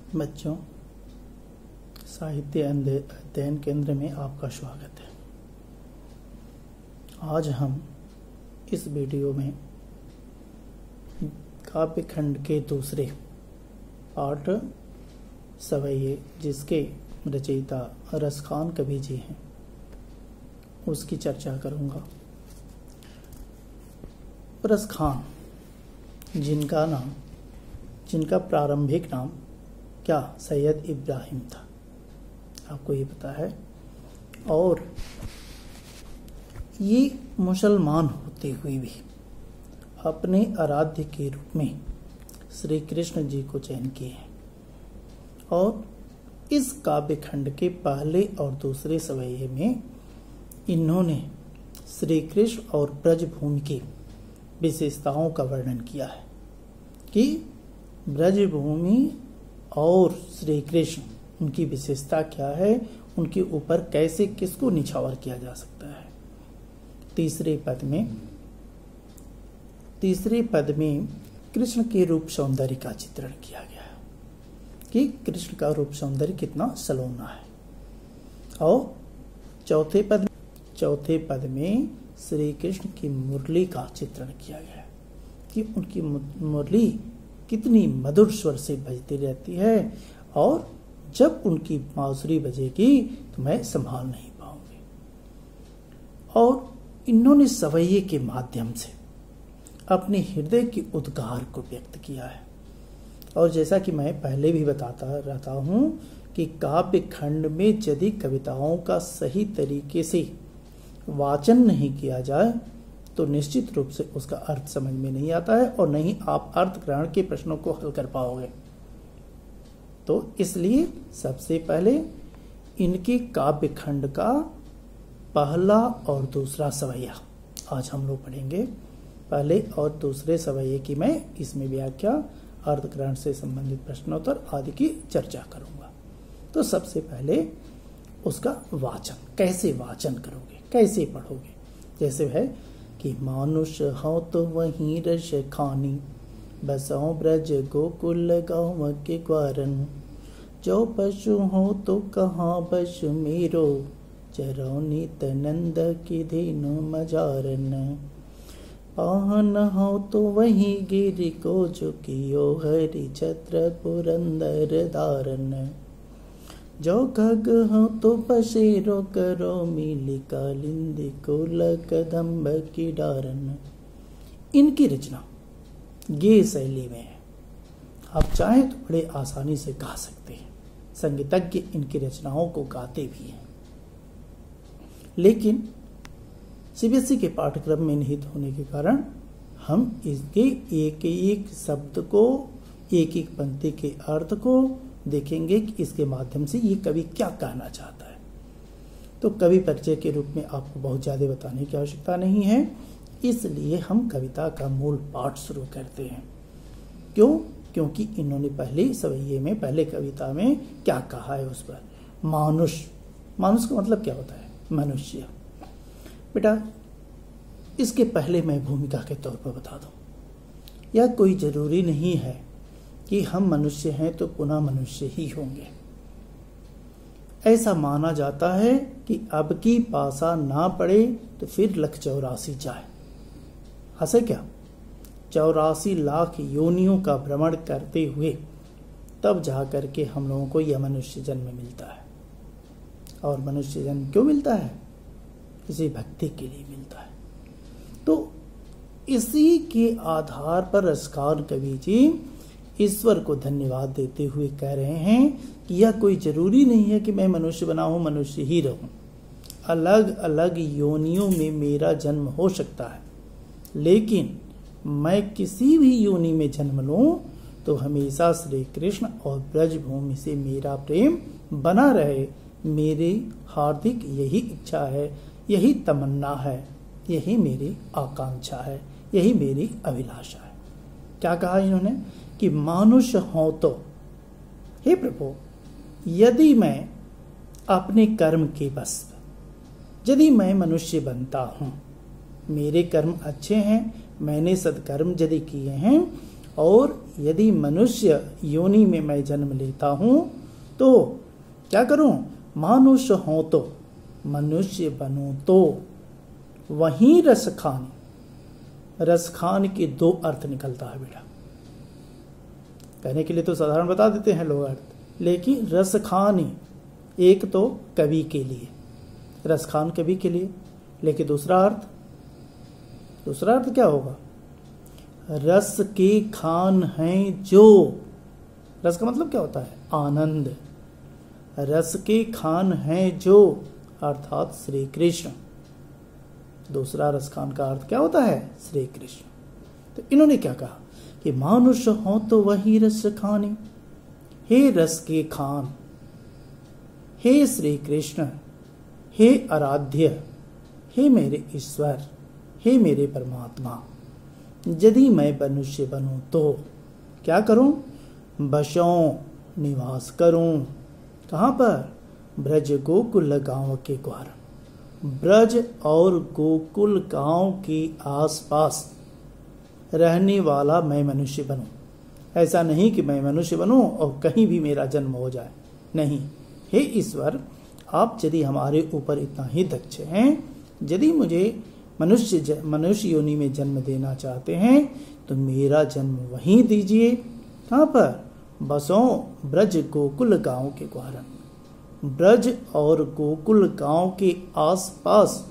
बच्चों, साहित्य अध्ययन केंद्र में आपका स्वागत है। आज हम इस वीडियो में काव्य खंड के दूसरे पाठ सवैये, जिसके रचयिता रसखान कवि जी हैं, उसकी चर्चा करूंगा। रसखान, जिनका प्रारंभिक नाम क्या सैयद इब्राहिम था, आपको ये पता है। और ये मुसलमान होते हुए भी अपने आराध्य के रूप में श्री कृष्ण जी को चयन किए हैं। और इस काव्य खंड के पहले और दूसरे सवैये में इन्होंने श्री कृष्ण और ब्रजभूमि की विशेषताओं का वर्णन किया है कि ब्रजभूमि और श्री कृष्ण, उनकी विशेषता क्या है, उनके ऊपर कैसे किसको निछावर किया जा सकता है। तीसरे पद में कृष्ण के रूप सौंदर्य का चित्रण किया गया है कि कृष्ण का रूप सौंदर्य कितना सलोना है। और चौथे पद में श्री कृष्ण की मुरली का चित्रण किया गया है कि उनकी मुरली कितनी मधुर स्वर से बजती रहती है और जब उनकी बांसुरी बजेगी तो मैं संभाल नहीं पाऊंगी। और इन्होंने सवैये के माध्यम से अपने हृदय के उद्गार को व्यक्त किया है। और जैसा कि मैं पहले भी बताता रहता हूं कि काव्य खंड में यदि कविताओं का सही तरीके से वाचन नहीं किया जाए तो निश्चित रूप से उसका अर्थ समझ में नहीं आता है और नहीं आप अर्थ ग्रहण के प्रश्नों को हल कर पाओगे। तो इसलिए सबसे पहले इनके काव्य खंड का पहला और दूसरा सवैया आज हम लोग पढ़ेंगे। पहले और दूसरे सवैये की मैं इसमें व्याख्या, अर्थ ग्रहण से संबंधित प्रश्नोत्तर आदि की चर्चा करूंगा। तो सबसे पहले उसका वाचन, कैसे वाचन करोगे, कैसे पढ़ोगे। जैसे है कि मानुष हो तो वहीं रस खानी, बसों ब्रज गोकुल गाँव के ग्वारन, जो पशु हो तो कहाँ बस मेरो, चरौनी तनंद की धेनु मजारन, पाहन हो तो वहीं गिरि को झुकियो हरि छत्र पुरंदर धारन, जो खग हो तो पशेरो करो मिली कालिंदी को कदम्ब की डारन। इनकी रचना गे शैली में है। आप चाहें तो बड़े आसानी से गा सकते हैं। संगीतज्ञ इनकी रचनाओं को गाते भी हैं, लेकिन सीबीएसई के पाठ्यक्रम में निहित होने के कारण हम इसके एक एक शब्द को, एक एक पंक्ति के अर्थ को देखेंगे कि इसके माध्यम से ये कवि क्या कहना चाहता है। तो कवि परिचय के रूप में आपको बहुत ज़्यादा बताने की आवश्यकता नहीं है, इसलिए हम कविता का मूल पाठ शुरू करते हैं। क्यों? क्योंकि इन्होंने पहले सवैये में, पहले कविता में क्या कहा है उस पर। मानुष का मतलब क्या होता है? मनुष्य। बेटा, इसके पहले मैं भूमिका के तौर पर बता दूं, यह कोई जरूरी नहीं है कि हम मनुष्य हैं तो पुनः मनुष्य ही होंगे। ऐसा माना जाता है कि अब की पासा ना पड़े तो फिर लख 84 जाए। हंसे क्या? 84 लाख योनियों का भ्रमण करते हुए तब जा करके हम लोगों को यह मनुष्य जन्म मिलता है। और मनुष्य जन्म क्यों मिलता है? इसी भक्ति के लिए मिलता है। तो इसी के आधार पर रसखान कवि जी ईश्वर को धन्यवाद देते हुए कह रहे हैं कि यह कोई जरूरी नहीं है कि मैं मनुष्य बना हूं, मनुष्य ही रहूं। अलग अलग योनियों में मेरा जन्म हो सकता है, लेकिन मैं किसी भी योनि में जन्म लूं तो हमेशा श्री कृष्ण और ब्रजभूमि से मेरा प्रेम बना रहे। मेरी हार्दिक यही इच्छा है, यही तमन्ना है, यही मेरी आकांक्षा है, यही मेरी अभिलाषा है। क्या कहा इन्होंने कि मानुष हो तो, हे प्रभु, यदि मैं अपने कर्म के बस, यदि मैं मनुष्य बनता हूं, मेरे कर्म अच्छे हैं, मैंने सत्कर्म यदि किए हैं और यदि मनुष्य योनि में मैं जन्म लेता हूं तो क्या करूं? मानुष हो तो, मनुष्य बनूं तो वहीं रस खान। रस खान के दो अर्थ निकलता है बेटा। कहने के लिए तो साधारण बता देते हैं लोग अर्थ, लेकिन रस खान एक तो कवि के लिए, रस खान कवि के लिए, लेकिन दूसरा अर्थ क्या होगा? रस के खान हैं जो, रस का मतलब क्या होता है? आनंद। रस के खान हैं जो अर्थात श्री कृष्ण। दूसरा रस खान का अर्थ क्या होता है? श्री कृष्ण। तो इन्होंने क्या कहा कि मानुष हो तो वही रस खाने। हे रस के खान, हे श्री कृष्ण, हे आराध्य, हे मेरे ईश्वर, हे मेरे परमात्मा, यदि मैं मनुष्य बनूं तो क्या करूं? बसों, निवास करूं। कहां पर? ब्रज गोकुल गांव के द्वार। ब्रज और गोकुल गांव के आसपास रहने वाला मैं मनुष्य बनूं। ऐसा नहीं कि मैं मनुष्य बनूं और कहीं भी मेरा जन्म हो जाए, नहीं। हे ईश्वर, आप यदि हमारे ऊपर इतना ही दक्ष हैं, यदि मुझे मनुष्य योनि में जन्म देना चाहते हैं तो मेरा जन्म वहीं दीजिए। कहाँ पर? बसों, ब्रज गोकुल गांव के द्वारा। ब्रज और गोकुल गांव के आसपास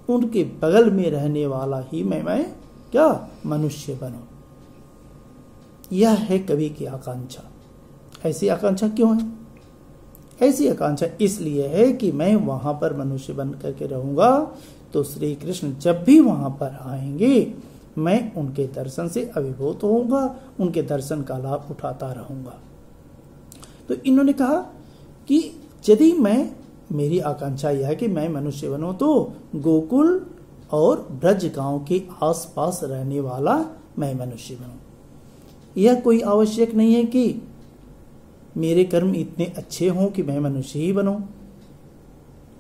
उनके बगल में रहने वाला ही मैं क्या? मनुष्य बनूं। यह है कवि की आकांक्षा। ऐसी आकांक्षा क्यों है? ऐसी आकांक्षा इसलिए है कि मैं वहां पर मनुष्य बन करके रहूंगा तो श्री कृष्ण जब भी वहां पर आएंगे मैं उनके दर्शन से अभिभूत होऊंगा, उनके दर्शन का लाभ उठाता रहूंगा। तो इन्होंने कहा कि यदि मेरी आकांक्षा यह है कि मैं मनुष्य बनूं तो गोकुल और ब्रज गांव के आसपास रहने वाला मैं मनुष्य बनूं। यह कोई आवश्यक नहीं है कि मेरे कर्म इतने अच्छे हों कि मैं मनुष्य ही बनूं।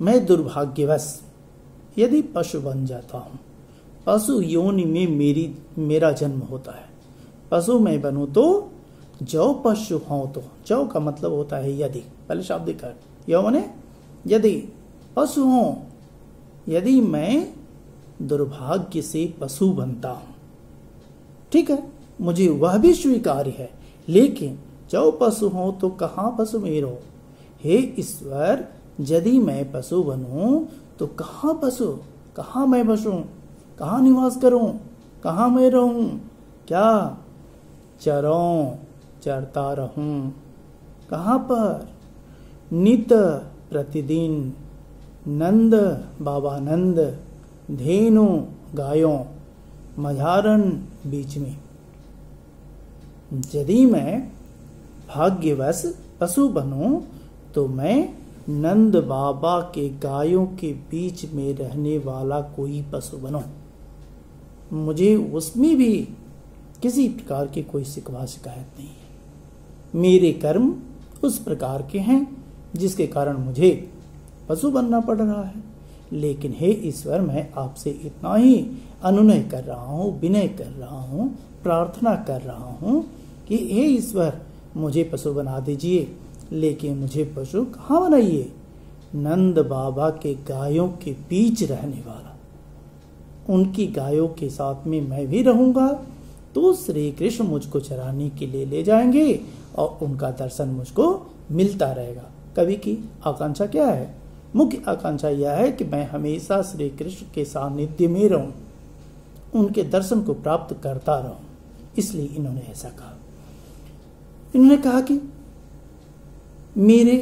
मैं दुर्भाग्यवश यदि पशु बन जाता हूं, पशु योनि में मेरा जन्म होता है, पशु मैं बनूं तो जो पशु हो तो, जो का मतलब होता है यदि, पहले शाब्दिक अर्थ, यो माने यदि पशु हो, यदि मैं दुर्भाग्य से पशु बनता हूं, ठीक है, मुझे वह भी स्वीकार्य है, लेकिन जो पशु हो तो कहां पशु मेरो? हे ईश्वर, यदि मैं पशु बनूं तो कहां पशु, कहां मैं बसूं, कहां निवास करूं, कहां मैं रहूं? क्या? चरों, चरता रहूं। कहां पर? नित प्रतिदिन नंद बाबा नंद, धेनु गायों, मझारन बीच में। यदि मैं भाग्यवश पशु बनूं तो मैं नंद बाबा के गायों के बीच में रहने वाला कोई पशु बनूं। मुझे उसमें भी किसी प्रकार की कोई शिकवा शिकायत नहीं है। मेरे कर्म उस प्रकार के हैं जिसके कारण मुझे पशु बनना पड़ रहा है। लेकिन हे ईश्वर, मैं आपसे इतना ही अनुनय कर रहा हूँ, विनय कर रहा हूँ, प्रार्थना कर रहा हूँ कि हे ईश्वर, मुझे पशु बना दीजिए। लेकिन मुझे पशु कहाँ बनाइए? नंद बाबा के गायों के बीच रहने वाला। उनकी गायों के साथ में मैं भी रहूंगा तो श्री कृष्ण मुझको चराने के लिए ले जाएंगे और उनका दर्शन मुझको मिलता रहेगा। कवि की आकांक्षा क्या है? मुख्य आकांक्षा यह है कि मैं हमेशा श्री कृष्ण के सानिध्य में रहूं, उनके दर्शन को प्राप्त करता रहूं। इसलिए इन्होंने ऐसा कहा। इन्होंने कहा कि मेरे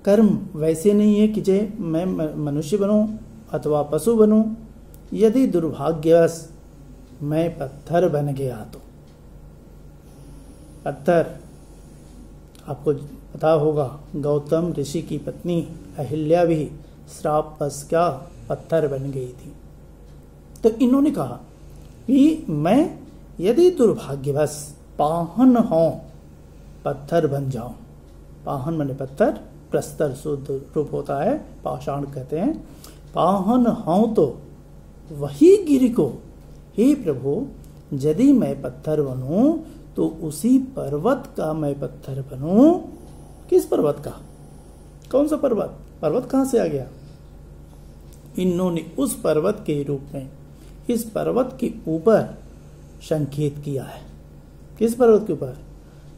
कर्म वैसे नहीं है कि जय मैं मनुष्य बनूं अथवा पशु बनूं। यदि दुर्भाग्यवश मैं पत्थर बन गया तो, पत्थर आपको पता होगा, गौतम ऋषि की पत्नी अहिल्या भी श्राप बस क्या पत्थर बन गई थी। तो इन्होंने कहा कि मैं यदि दुर्भाग्यवश पाहन हो, पत्थर बन जाऊं। पाहन माने पत्थर, प्रस्तर शुद्ध रूप होता है, पाषाण कहते हैं। पाहन हो तो वही गिर को, हे प्रभु, यदि मैं पत्थर बनूं तो उसी पर्वत का मैं पत्थर बनूं। किस पर्वत का? कौन सा पर्वत? पर्वत कहां से आ गया? इन्होंने उस पर्वत के रूप में इस पर्वत के ऊपर संकेत किया है। किस पर्वत के ऊपर?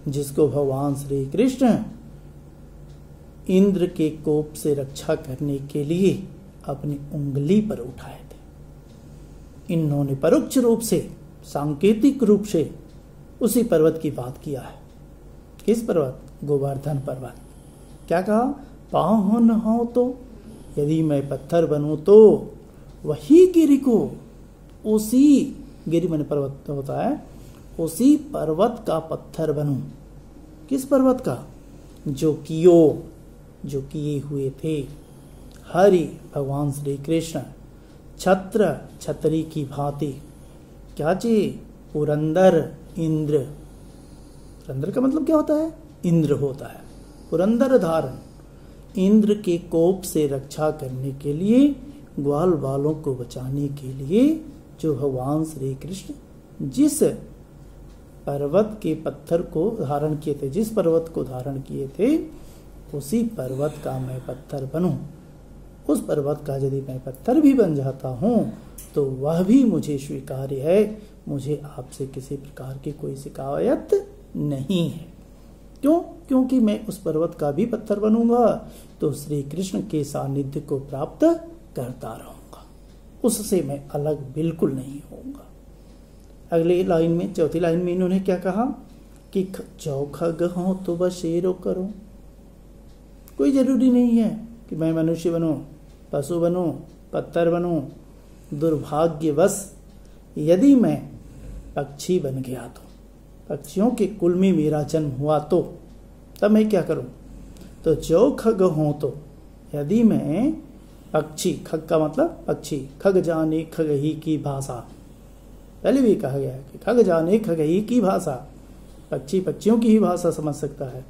जिसको भगवान श्री कृष्ण इंद्र के कोप से रक्षा करने के लिए अपनी उंगली पर उठाए थे। इन्होंने परोक्ष रूप से, सांकेतिक रूप से उसी पर्वत की बात किया है। किस पर्वत? गोवर्धन पर्वत। क्या कहा? पावन हो तो, यदि मैं पत्थर बनूं तो वही गिरि को, उसी गिरि मैंने पर्वत होता है, उसी पर्वत का पत्थर बनूं। किस पर्वत का? जो किए हुए थे हरि भगवान श्री कृष्ण छत्र छतरी की भांति। क्या चीज? पुरंदर इंद्र। पुरंदर का मतलब क्या होता है? इंद्र होता है। पुरंदर धारण, इंद्र के कोप से रक्षा करने के लिए, ग्वाल बालों को बचाने के लिए जो भगवान श्री कृष्ण जिस पर्वत के पत्थर को धारण किए थे, जिस पर्वत को धारण किए थे, उसी पर्वत का मैं पत्थर बनूं। उस पर्वत का यदि मैं पत्थर भी बन जाता हूं तो वह भी मुझे स्वीकार्य है। मुझे आपसे किसी प्रकार की कोई शिकायत नहीं है। क्यों? क्योंकि मैं उस पर्वत का भी पत्थर बनूंगा तो श्री कृष्ण के सानिध्य को प्राप्त करता रहूंगा, उससे मैं अलग बिल्कुल नहीं होऊंगा। अगली लाइन में, चौथी लाइन में इन्होंने क्या कहा कि जो खग हो तो बसेरो करो। कोई जरूरी नहीं है कि मैं मनुष्य बनूं, पशु बनूं, पत्थर बनूं। दुर्भाग्यवश यदि मैं पक्षी बन गया तो, पक्षियों के कुल में मेरा जन्म हुआ तो तब मैं क्या करूं? तो जो खग हो तो, यदि मैं पक्षी, खग का मतलब पक्षी, खग जाने खग ही की भाषा, पहले भी कहा गया है कि खग जाने खग ही की भाषा, पक्षी पक्षियों की ही भाषा समझ सकता है।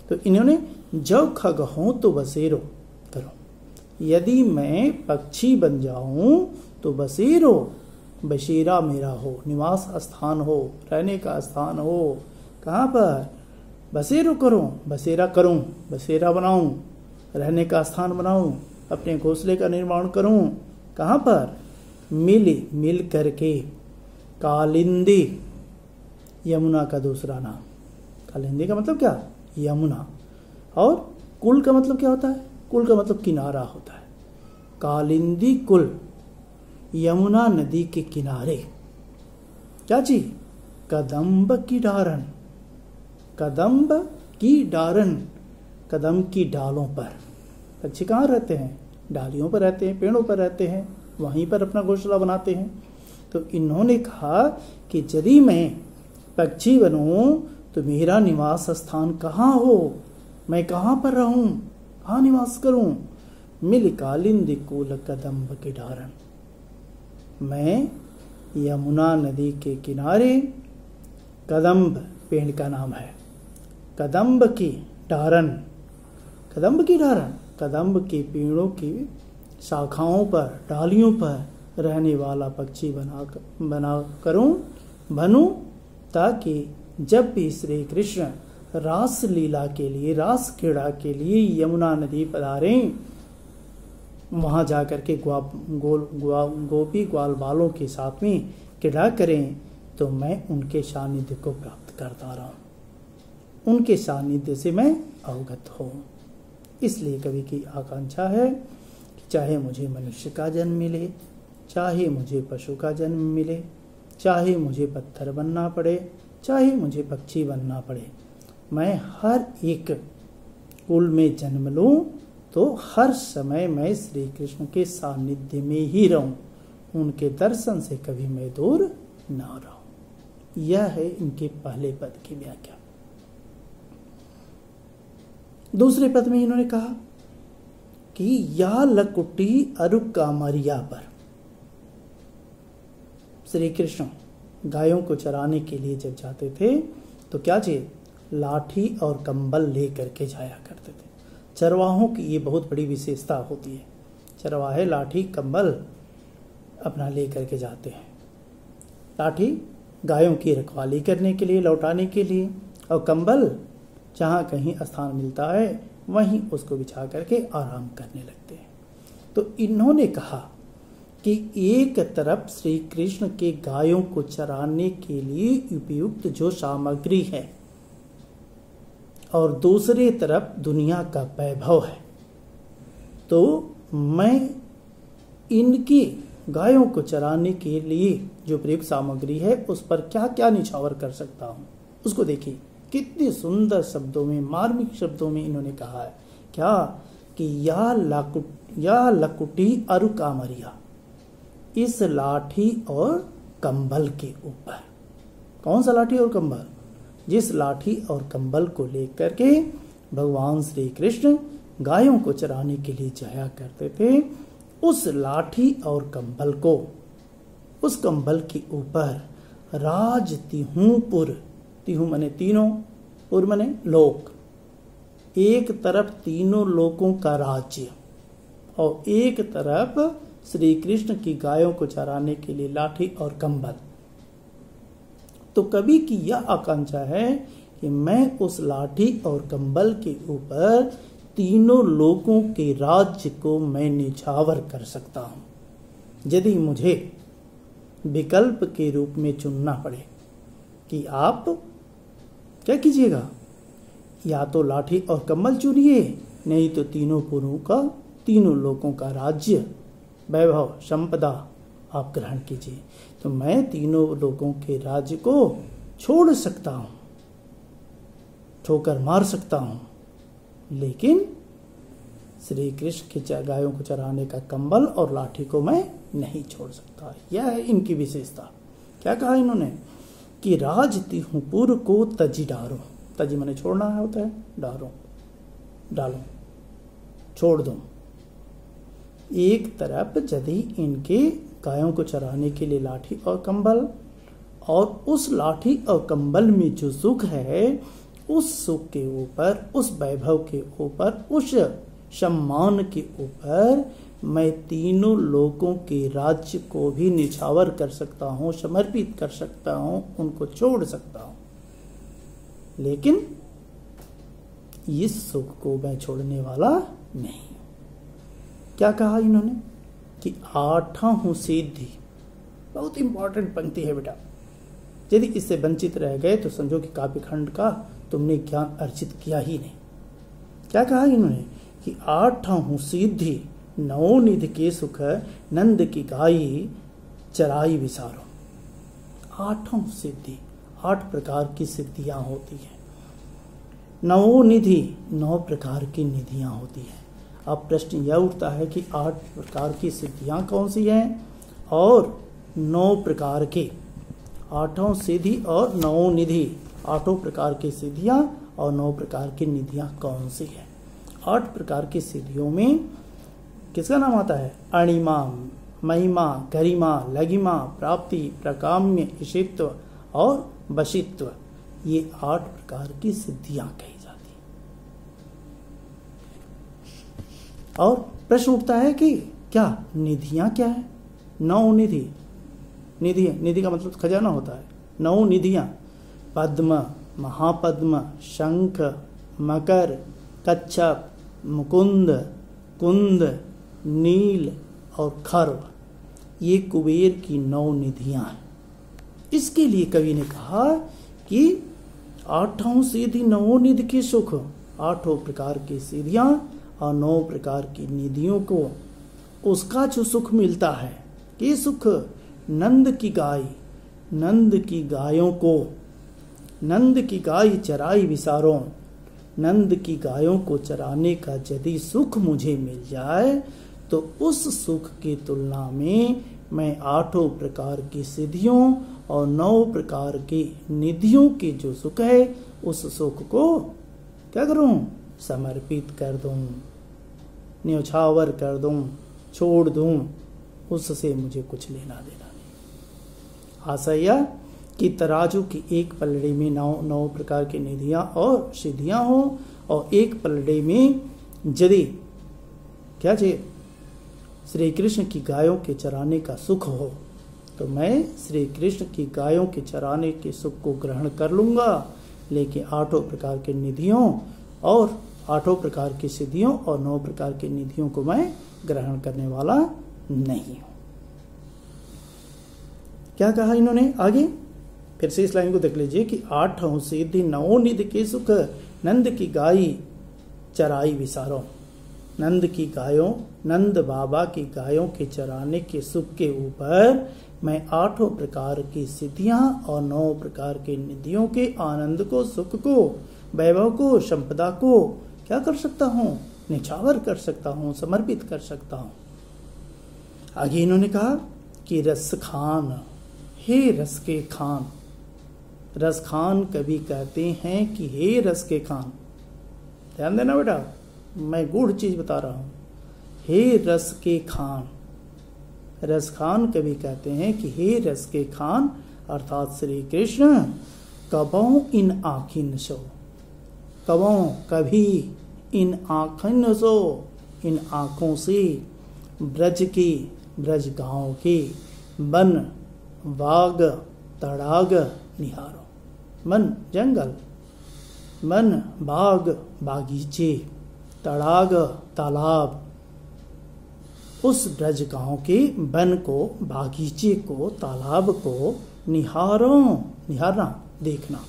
तो इन्होंने जब खग हो तो बसेरो करो, यदि मैं पक्षी बन जाऊं तो बसेरो, बसेरा मेरा हो, निवास स्थान हो, रहने का स्थान हो। कहाँ पर? बसेरो करूं, बसेरा करूं, बसेरा बनाऊं, रहने का स्थान बनाऊं, अपने घोंसले का निर्माण करूं। कहाँ पर? मिल करके। कालिंदी, यमुना का दूसरा नाम। कालिंदी का मतलब क्या? यमुना। और कुल का मतलब क्या होता है? कुल का मतलब किनारा होता है। कालिंदी कुल, यमुना नदी के किनारे। क्या चीज? कदम्ब की डारण, कदम्ब की डारण, कदम की डालों पर। पक्षी कहाँ रहते हैं? डालियों पर रहते हैं, पेड़ों पर रहते हैं, वहीं पर अपना घोंसला बनाते हैं। तो इन्होंने कहा कि यदि मैं पक्षी बनूं तो मेरा निवास स्थान कहाँ हो, मैं कहाँ पर रहूं, कहाँ निवास करूं? मिल कालिंदी कुल कदम्ब की डारण। मैं यमुना नदी के किनारे, कदम्ब पेड़ का नाम है, कदम्ब की डारण, कदम्ब की डारण, कदम्ब के पेड़ों की शाखाओं पर, डालियों पर रहने वाला पक्षी बना करूं, बनूं, ताकि जब भी श्री कृष्ण रास लीला के लिए, रास क्रीड़ा के लिए यमुना नदी पधारें, वहां जाकर के गोपी ग्वाल बालों के साथ में क्रीड़ा करें, तो मैं उनके सानिध्य को प्राप्त करता रहूं, उनके सानिध्य से मैं अवगत हूं। इसलिए कवि की आकांक्षा है कि चाहे मुझे मनुष्य का जन्म मिले, चाहे मुझे पशु का जन्म मिले, चाहे मुझे पत्थर बनना पड़े, चाहे मुझे पक्षी बनना पड़े, मैं हर एक कुल में जन्म लूं तो हर समय मैं श्री कृष्ण के सानिध्य में ही रहूं, उनके दर्शन से कभी मैं दूर ना रहूं। यह है इनके पहले पद की व्याख्या। दूसरे पद में इन्होंने कहा कि या लकुटी अरुक कामरिया पर। श्री कृष्ण गायों को चराने के लिए जब जाते थे तो क्या चीज? लाठी और कंबल लेकर के जाया करते थे। चरवाहों की ये बहुत बड़ी विशेषता होती है। चरवाहे लाठी कंबल अपना लेकर के जाते हैं। लाठी गायों की रखवाली करने के लिए, लौटाने के लिए, और कंबल जहाँ कहीं स्थान मिलता है वहीं उसको बिछा करके आराम करने लगते हैं। तो इन्होंने कहा कि एक तरफ श्री कृष्ण के गायों को चराने के लिए उपयुक्त जो सामग्री है और दूसरी तरफ दुनिया का वैभव है, तो मैं इनकी गायों को चराने के लिए जो प्रयुक्त सामग्री है उस पर क्या क्या निछावर कर सकता हूँ, उसको देखिए। कितने सुंदर शब्दों में, मार्मिक शब्दों में इन्होंने कहा है क्या कि या लकुटी अरु कामरिया, इस लाठी और कंबल के ऊपर। कौन सा लाठी और कंबल? जिस लाठी और कंबल को लेकर के भगवान श्री कृष्ण गायों को चराने के लिए जाया करते थे, उस लाठी और कंबल को, उस कंबल के ऊपर राज तिहुपुर, तिहु मने तीनों, पुर मने लोक, एक तरफ तीनों लोकों का राज्य और एक तरफ श्री कृष्ण की गायों को चराने के लिए लाठी और कंबल। तो कवि की यह आकांक्षा है कि मैं उस लाठी और कंबल के ऊपर तीनों लोकों के राज्य को मैं निछावर कर सकता हूं। यदि मुझे विकल्प के रूप में चुनना पड़े कि आप क्या कीजिएगा, या तो लाठी और कंबल चुनिए, नहीं तो तीनों पुरों का, तीनों लोकों का राज्य, वैभव, संपदा आप ग्रहण कीजिए, तो मैं तीनों लोगों के राज्य को छोड़ सकता हूं, ठोकर मार सकता हूं, लेकिन श्री कृष्ण के गायों को चराने का कंबल और लाठी को मैं नहीं छोड़ सकता। यह है इनकी विशेषता। क्या कहा इन्होंने कि राज तिहुपुर को तजी डारो, तजी मैंने छोड़ना है होता है, डारो, डालो, छोड़ दो। एक तरफ यदि इनके गायों को चराने के लिए लाठी और कंबल, और उस लाठी और कंबल में जो सुख है, उस सुख के ऊपर, उस वैभव के ऊपर, उस सम्मान के ऊपर मैं तीनों लोगों के राज्य को भी निछावर कर सकता हूं, समर्पित कर सकता हूं, उनको छोड़ सकता हूं, लेकिन इस सुख को मैं छोड़ने वाला नहीं। क्या कहा इन्होंने कि आठों सिद्धि, बहुत इंपॉर्टेंट पंक्ति है बेटा, यदि इससे वंचित रह गए तो समझो कि काव्यखंड का तुमने ज्ञान अर्जित किया ही नहीं। क्या कहा इन्होंने कि आठों सिद्धि नवनिधि के सुख नंद की गाई चराई विसारो। आठों सिद्धि, 8 प्रकार की सिद्धियां होती हैं। नवनिधि, 9 प्रकार की निधियां होती हैं। अब प्रश्न यह उठता है कि 8 प्रकार की सिद्धियां कौन सी हैं और 9 प्रकार के, 8 सिद्धि और 9 निधि, 8 प्रकार की सिद्धियां और 9 प्रकार की निधियां कौन सी हैं? 8 प्रकार की सिद्धियों में किसका नाम आता है? अणिमा, महिमा, गरिमा, लघिमा, प्राप्ति, प्रकाम्य, ईशित्व और वशित्व। ये 8 प्रकार की सिद्धियां कही जाती हैं। और प्रश्न उठता है कि क्या निधियां क्या है? 9 निधि, निधि, निधि का मतलब खजाना होता है। 9 निधियां पद्म, महापद्म, शंख, मकर, कच्छप, मुकुंद, कुंद, नील और खर्व, ये कुबेर की 9 निधियां हैं। इसके लिए कवि ने कहा कि 8 सिद्धि 9 निधि के सुख, 8 प्रकार की सिद्धियां और 9 प्रकार की निधियों को उसका जो सुख मिलता है, कि सुख नंद की गाय, नंद की गायों को, नंद की गाय चराई विसारों, नंद की गायों को चराने का यदि सुख मुझे मिल जाए तो उस सुख की तुलना में मैं 8 प्रकार की सिद्धियों और 9 प्रकार की निधियों के जो सुख है उस सुख को क्या करूं? समर्पित कर दूं, न्यौछावर कर दूं, छोड़ दूं, उससे मुझे कुछ लेना देना नहीं। आशा यह कि तराजू की एक पलड़े में 9 प्रकार की निधियां और सिद्धियां हो, और एक पलड़े में यदि क्या चाहिए? श्री कृष्ण की गायों के चराने का सुख हो, तो मैं श्री कृष्ण की गायों के चराने के सुख को ग्रहण कर लूंगा, लेकिन 8 प्रकार के निधियों और 8 प्रकार की सिद्धियों और 9 प्रकार की निधियों को मैं ग्रहण करने वाला नहीं हूं। क्या कहा इन्होंने आगे? फिर से इस लाइन को देख लीजिए कि 8 सिद्धि 9 निधि के सुख नंद की गाय चराई विसारो। नंद की गायों, नंद बाबा की गायों के चराने के सुख के ऊपर मैं 8 प्रकार की सिद्धियां और 9 प्रकार के निधियों के आनंद को, सुख को, वैभव को, संपदा को क्या कर सकता हूं? निछावर कर सकता हूं, समर्पित कर सकता हूं। आगे इन्होंने कहा कि रस खान, हे रस के खान। रस खान कवि कहते हैं कि हे रस के खान, ध्यान देना बेटा, मैं गूढ़ चीज बता रहा हूं। हे रस के खान, रस खान कवि कहते हैं कि हे रस के खान अर्थात श्री कृष्ण, कबों इन आँखिन सो, कबों कभी इन आँखिन सो, इन आँखों से ब्रज की, ब्रज गांव के वन बाग तड़ाग निहारो। मन जंगल, मन बाग बागीचे, तड़ाग तालाब, उस ब्रज गांव के वन को, बागीचे को, तालाब को निहारो, निहारना देखना।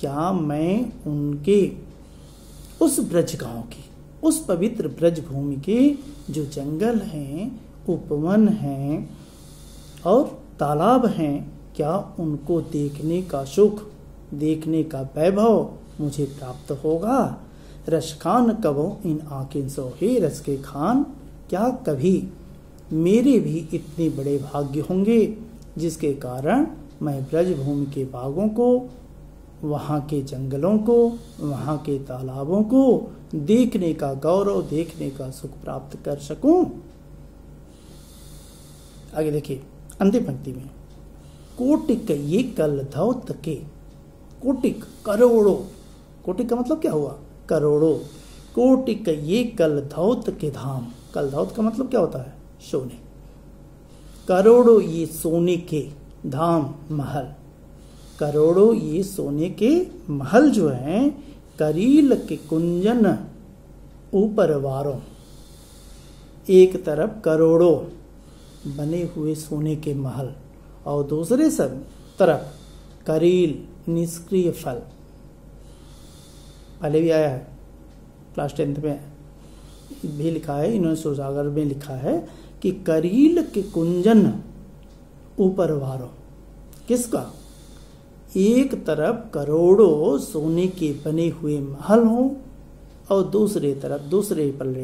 क्या मैं उनके उस ब्रज गांव की, उस पवित्र ब्रज भूमि के जो जंगल हैं, उपवन हैं और तालाब हैं, क्या उनको देखने का सुख, देखने का वैभव मुझे प्राप्त होगा? रस खान कबो इन आँखिन सो, हे रस के खान, क्या कभी मेरे भी इतने बड़े भाग्य होंगे जिसके कारण मैं ब्रजभूमि के बागों को, वहाँ के जंगलों को, वहाँ के तालाबों को देखने का गौरव, देखने का सुख प्राप्त कर सकूं? आगे देखिए अंतिम पंक्ति में, कोटिक ये कल धौत के, कोटिक करोड़ों, कोटिक का मतलब क्या हुआ? करोड़ों। कोटिक ये कल धौत के धाम, कल धौत का मतलब क्या होता है? सोने। करोड़ों ये सोने के धाम, महल, करोड़ों ये सोने के महल जो हैं, करील के कुंजन ऊपर वारों, एक तरफ करोड़ों बने हुए सोने के महल और दूसरे सब तरफ करील निष्क्रिय फल। पहले भी आया है, क्लास 10th में भी लिखा है, इन्होंने सुजागर में लिखा है कि करील के कुंजन ऊपर वारों, किसका? एक तरफ करोड़ों सोने के बने हुए महल हो और दूसरी तरफ, दूसरे पल्ले